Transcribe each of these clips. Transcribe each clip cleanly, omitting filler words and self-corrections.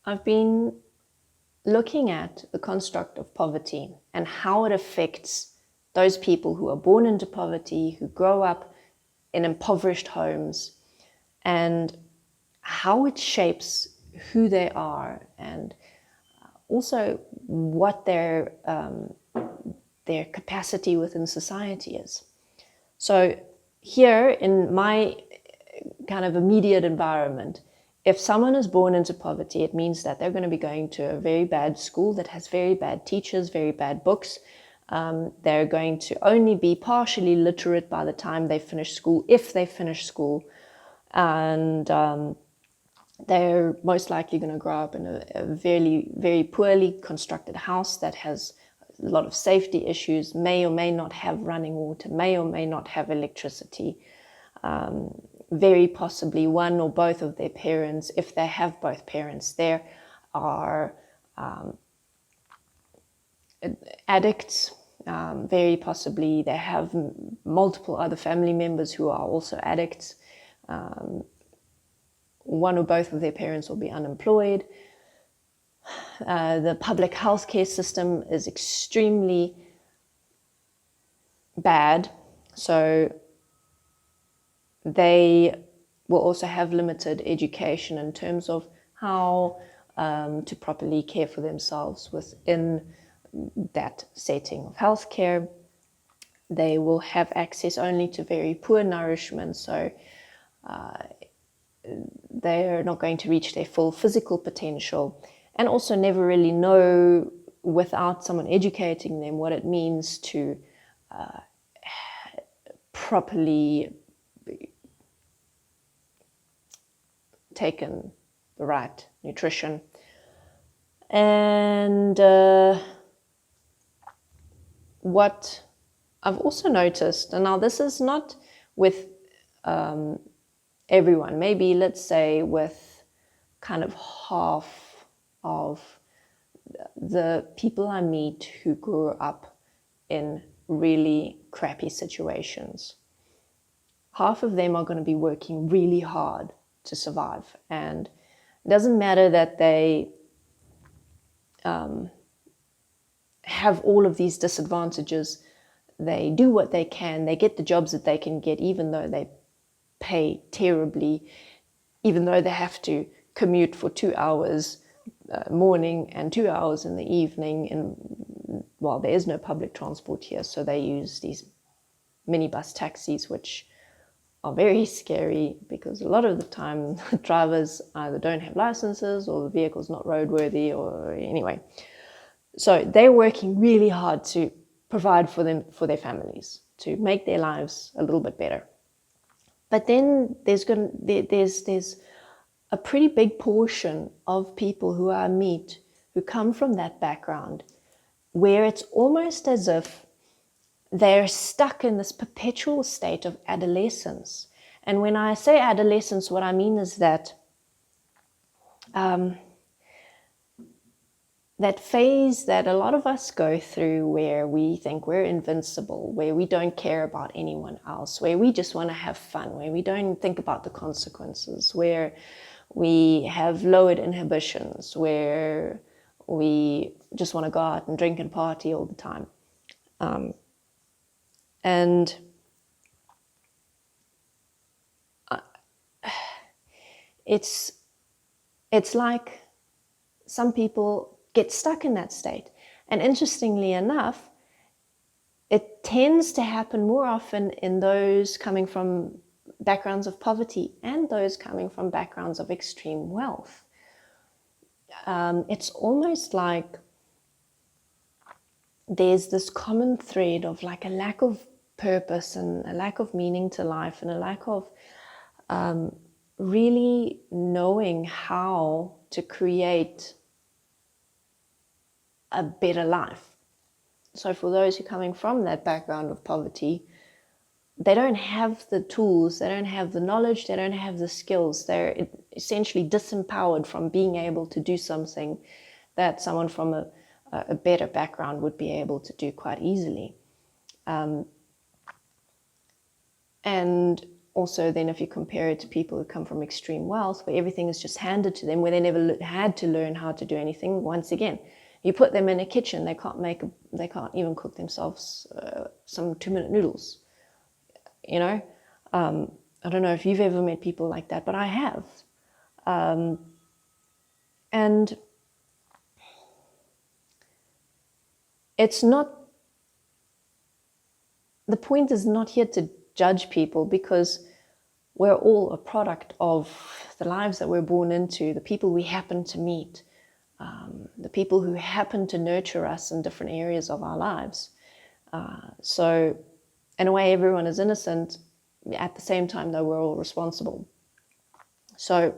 I've been looking at the construct of poverty and how it affects those people who are born into poverty, who grow up in impoverished homes, and how it shapes who they are, and also what their capacity within society is. So here in my kind of immediate environment, if someone is born into poverty, it means that they're going to be going to a very bad school that has very bad teachers, very bad books. They're going to only be partially literate by the time they finish school, if they finish school. And they're most likely going to grow up in a very, very poorly constructed house that has a lot of safety issues, may or may not have running water, may or may not have electricity. Very possibly one or both of their parents, if they have both parents there, are addicts. Very possibly they have multiple other family members who are also addicts. One or both of their parents will be unemployed. The public healthcare system is extremely bad, so they will also have limited education in terms of how to properly care for themselves within that setting of healthcare. They will have access only to very poor nourishment, so they're not going to reach their full physical potential, and also never really know, without someone educating them, what it means to properly taken the right nutrition. And what I've also noticed, and now this is not with everyone, maybe let's say with kind of half of the people I meet who grew up in really crappy situations. Half of them are going to be working really hard to survive, and it doesn't matter that they have all of these disadvantages. They do what they can, they get the jobs that they can get, even though they pay terribly, even though they have to commute for 2 hours morning and 2 hours in the evening. And well, there is no public transport here, so they use these minibus taxis, which are very scary because a lot of the time drivers either don't have licenses or the vehicle's not roadworthy, or anyway. So they're working really hard to provide for their families, to make their lives a little bit better. But then there's a pretty big portion of people who I meet who come from that background, where it's almost as if they're stuck in this perpetual state of adolescence. And when I say adolescence, what I mean is that that phase that a lot of us go through, where we think we're invincible, where we don't care about anyone else, where we just want to have fun, where we don't think about the consequences, where we have lowered inhibitions, where we just want to go out and drink and party all the time. And it's like some people get stuck in that state. And interestingly enough, it tends to happen more often in those coming from backgrounds of poverty and those coming from backgrounds of extreme wealth. It's almost like there's this common thread of like a lack of purpose and a lack of meaning to life, and a lack of really knowing how to create a better life. So for those who are coming from that background of poverty, they don't have the tools, they don't have the knowledge, they don't have the skills. They're essentially disempowered from being able to do something that someone from a better background would be able to do quite easily. And also then if you compare it to people who come from extreme wealth, where everything is just handed to them, where they never had to learn how to do anything, once again, you put them in a kitchen, they can't even cook themselves some 2-minute noodles, you know. I don't know if you've ever met people like that, but I have. And it's not, the point is not here to judge people, because we're all a product of the lives that we're born into, the people we happen to meet, the people who happen to nurture us in different areas of our lives. So in a way, everyone is innocent. At the same time, though, we're all responsible. So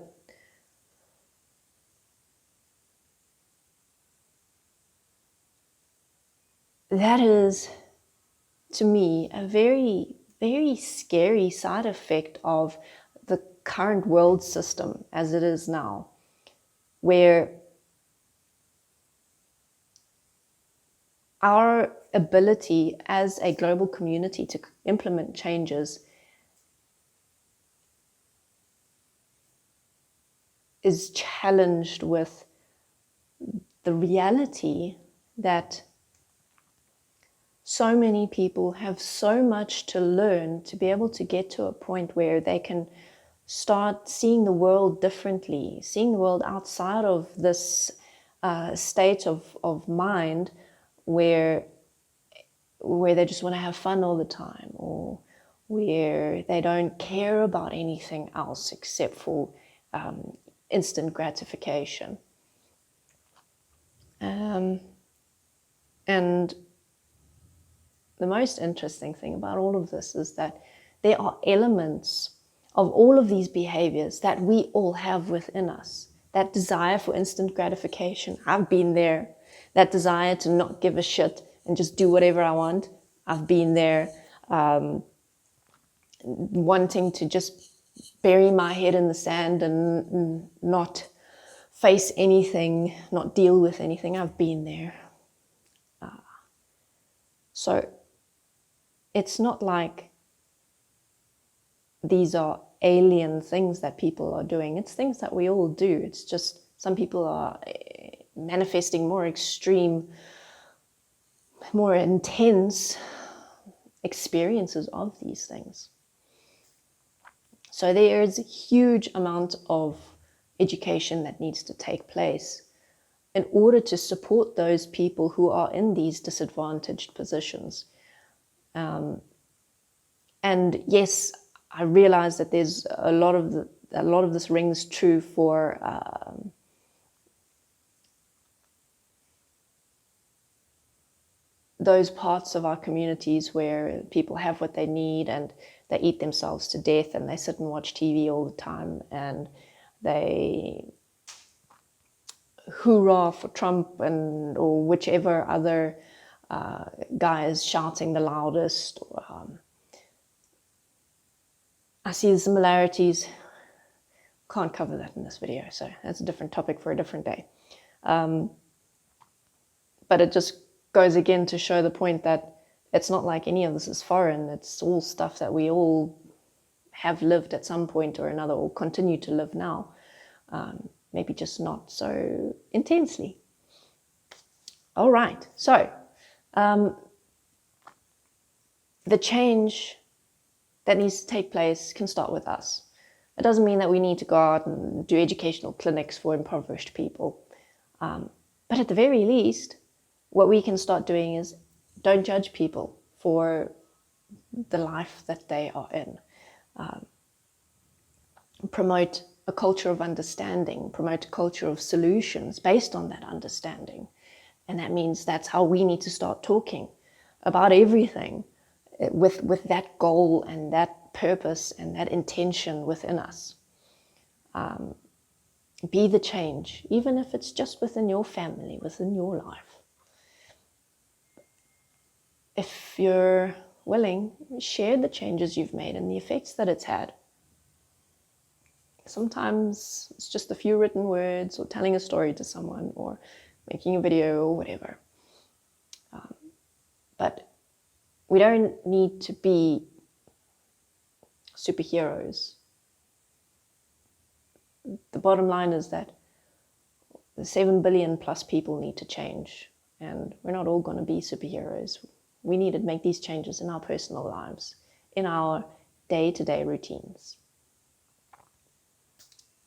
that is, to me, a very, very scary side effect of the current world system as it is now, where our ability as a global community to implement changes is challenged with the reality that so many people have so much to learn to be able to get to a point where they can start seeing the world differently, seeing the world outside of this state of mind where they just want to have fun all the time, or where they don't care about anything else except for instant gratification. And the most interesting thing about all of this is that there are elements of all of these behaviors that we all have within us. That desire for instant gratification, I've been there. That desire to not give a shit and just do whatever I want, I've been there. Wanting to just bury my head in the sand and not face anything, not deal with anything, I've been there. So it's not like these are alien things that people are doing. It's things that we all do. It's just some people are manifesting more extreme, more intense experiences of these things. So there is a huge amount of education that needs to take place in order to support those people who are in these disadvantaged positions. And yes, I realize that there's a lot of this rings true for those parts of our communities where people have what they need and they eat themselves to death and they sit and watch TV all the time and they hoorah for Trump or whichever other guy is shouting the loudest. I see the similarities. Can't cover that in this video, so that's a different topic for a different day. But it just goes again to show the point that it's not like any of this is foreign. It's all stuff that we all have lived at some point or another, or continue to live now. Maybe just not so intensely. All right, so the change that needs to take place can start with us. It doesn't mean that we need to go out and do educational clinics for impoverished people. But at the very least, what we can start doing is don't judge people for the life that they are in. Promote a culture of understanding, promote a culture of solutions based on that understanding. And that means that's how we need to start talking about everything with that goal and that purpose and that intention within us. Be the change, even if it's just within your family, within your life. If you're willing, share the changes you've made and the effects that it's had. Sometimes it's just a few written words or telling a story to someone or making a video or whatever. But we don't need to be superheroes. The bottom line is that the 7 billion plus people need to change, and we're not all going to be superheroes. We need to make these changes in our personal lives, in our day-to-day routines.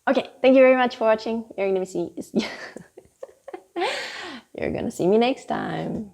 Okay, thank you very much for watching. You're going to see me next time.